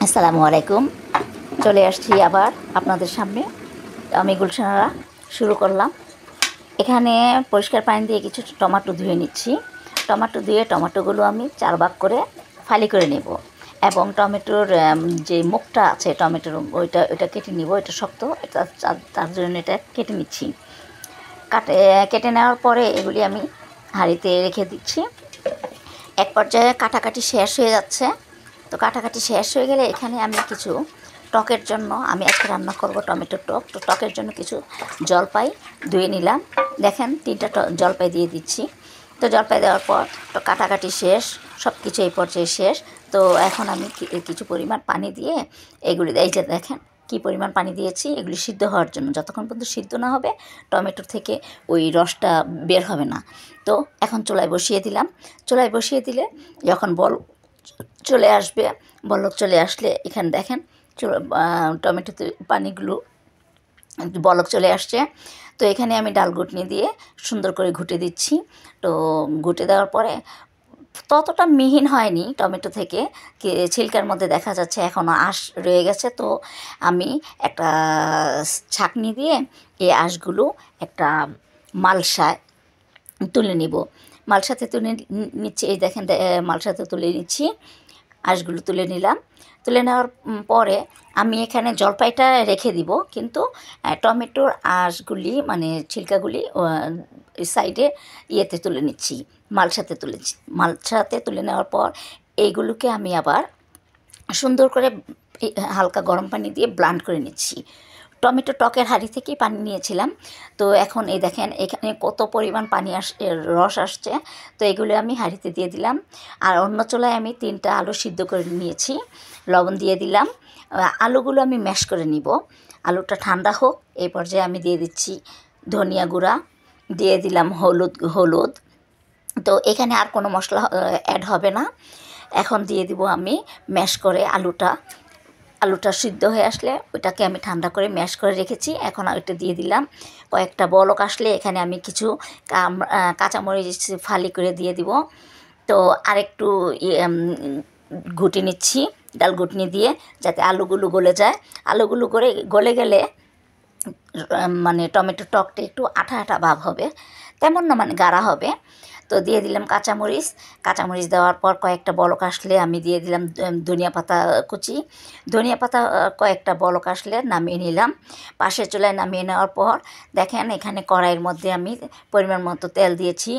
আসসালামু আলাইকুম। চলে আসছি আবার আপনাদের সামনে। আমি গুলশানারা শুরু করলাম। এখানে পরিষ্কার পানি দিয়ে কিছু টমেটো ধুয়ে নিচ্ছি। টমেটো ধুয়ে টমেটোগুলো আমি 4 ভাগ করে ফালি করে নেব এবং টমেটোর যে মুখটা আছে টমেটোর ওইটা কেটে নিব। এটা শক্ত, এটা তার জন্য এটা কেটে নিচ্ছি। কেটে নেওয়ার পরে এগুলি আমি হাঁড়িতে রেখে দিচ্ছি। এক পর্যায়ে কাটাকাটি শেষ হয়ে যাচ্ছে। তো কাটাকাটি শেষ হয়ে গেলে এখানে আমি কিছু টকের জন্য আমি আজকে রান্না করব টমেটোর টক। তো টকের জন্য কিছু জলপাই ধুয়ে নিলাম। দেখেন 3টা জলপাই দিয়ে দিচ্ছি। তো জলপাই দেওয়ার পর তো কাটাকাটি শেষ, সব কিছু এই পর্যায়ে শেষ। তো এখন আমি কিছু পরিমাণ পানি দিয়ে এগুলি এই যে দেখেন কী পরিমাণ পানি দিয়েছি এগুলি সিদ্ধ হওয়ার জন্য। যতক্ষণ পর্যন্ত সিদ্ধ না হবে টমেটোর থেকে ওই রসটা বের হবে না। তো এখন চুলায় বসিয়ে দিলাম। চুলায় বসিয়ে দিলে যখন চলে আসবে, বলক চলে আসলে এখানে দেখেন টমেটোতে পানিগুলো বলক চলে আসছে। তো এখানে আমি ডাল ঘুটনি দিয়ে সুন্দর করে ঘুটে দিচ্ছি। তো ঘুটে দেওয়ার পরে ততটা মিহিন হয়নি টমেটো থেকে, ছিলকার মধ্যে দেখা যাচ্ছে এখনও আঁশ রয়ে গেছে। তো আমি একটা ছাঁকনি দিয়ে এই আঁশগুলো একটা মালসায় তুলে নিব। মালসাতে তুলে নিচ্ছি, এই দেখেন মালসাতে তুলে নিচ্ছি। আঁশগুলো তুলে নিলাম। তুলে নেওয়ার পরে আমি এখানে জলপাইটা রেখে দিব, কিন্তু টমেটোর আঁশগুলি মানে ছিলকাগুলি সাইডে ইয়েতে তুলে নিচ্ছি, মালসাতে তুলে নেওয়ার পর এইগুলোকে আমি আবার সুন্দর করে হালকা গরম পানি দিয়ে ব্লান্ড করে নিচ্ছি। টমেটো টকের হাঁড়ি থেকেই পানি নিয়েছিলাম। তো এখন এই দেখেন এখানে কত পরিমাণ পানি রস আসছে। তো এগুলো আমি হাঁড়িতে দিয়ে দিলাম। আর অন্য চুলায় আমি 3টা আলু সিদ্ধ করে নিয়েছি, লবণ দিয়ে দিলাম। আলুগুলো আমি ম্যাশ করে নিব। আলুটা ঠান্ডা হোক। এই পর্যায়ে আমি দিয়ে দিচ্ছি ধনিয়া গুঁড়া, দিয়ে দিলাম হলুদ। তো এখানে আর কোনো মশলা অ্যাড হবে না। এখন দিয়ে দিব আমি ম্যাশ করে আলুটা সিদ্ধ হয়ে আসলে ওইটাকে আমি ঠান্ডা করে ম্যাশ করে রেখেছি। এখন ওইটা দিয়ে দিলাম। কয়েকটা বলক আসলে এখানে আমি কিছু কাঁচামরিচ ফালি করে দিয়ে দিব। তো আরেকটু ঘুটে নিচ্ছি ডাল ঘুটনি দিয়ে, যাতে আলুগুলো গলে যায়। আলুগুলো গলে গেলে মানে টমেটো টকটা একটু আঠা আঠা ভাব হবে, তেমন না মানে গাঢ়া হবে। তো দিয়ে দিলাম কাঁচামরিচ দেওয়ার পর কয়েকটা বলক আসলে আমি দিয়ে দিলাম ধনিয়া পাতা কুচি। ধনিয়া পাতা কয়েকটা বলক আসলে নামিয়ে নিলাম। পাশের চুলায় নামিয়ে নেওয়ার পর দেখেন এখানে কড়াইয়ের মধ্যে আমি পরিমাণ মতো তেল দিয়েছি।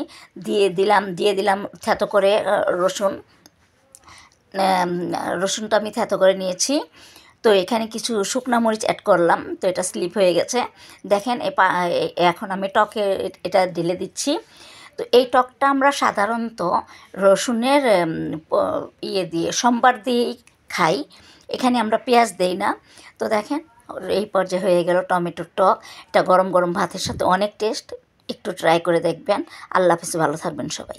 দিয়ে দিলাম থেতো করে রসুনটা আমি থেতো করে নিয়েছি। তো এখানে কিছু শুকনা মরিচ অ্যাড করলাম। তো এটা স্লিপ হয়ে গেছে। দেখেন এখন আমি টকে এটা ঢেলে দিচ্ছি। তো এই টকটা আমরা সাধারণত রসুনের সম্বার দিয়েই খাই। এখানে আমরা পেঁয়াজ দেই না। তো দেখেন এই পর্যায়ে হয়ে গেল টমেটোর টক। এটা গরম গরম ভাতের সাথে অনেক টেস্ট। একটু ট্রাই করে দেখবেন। আল্লাহ হাফেজ, ভালো থাকবেন সবাই।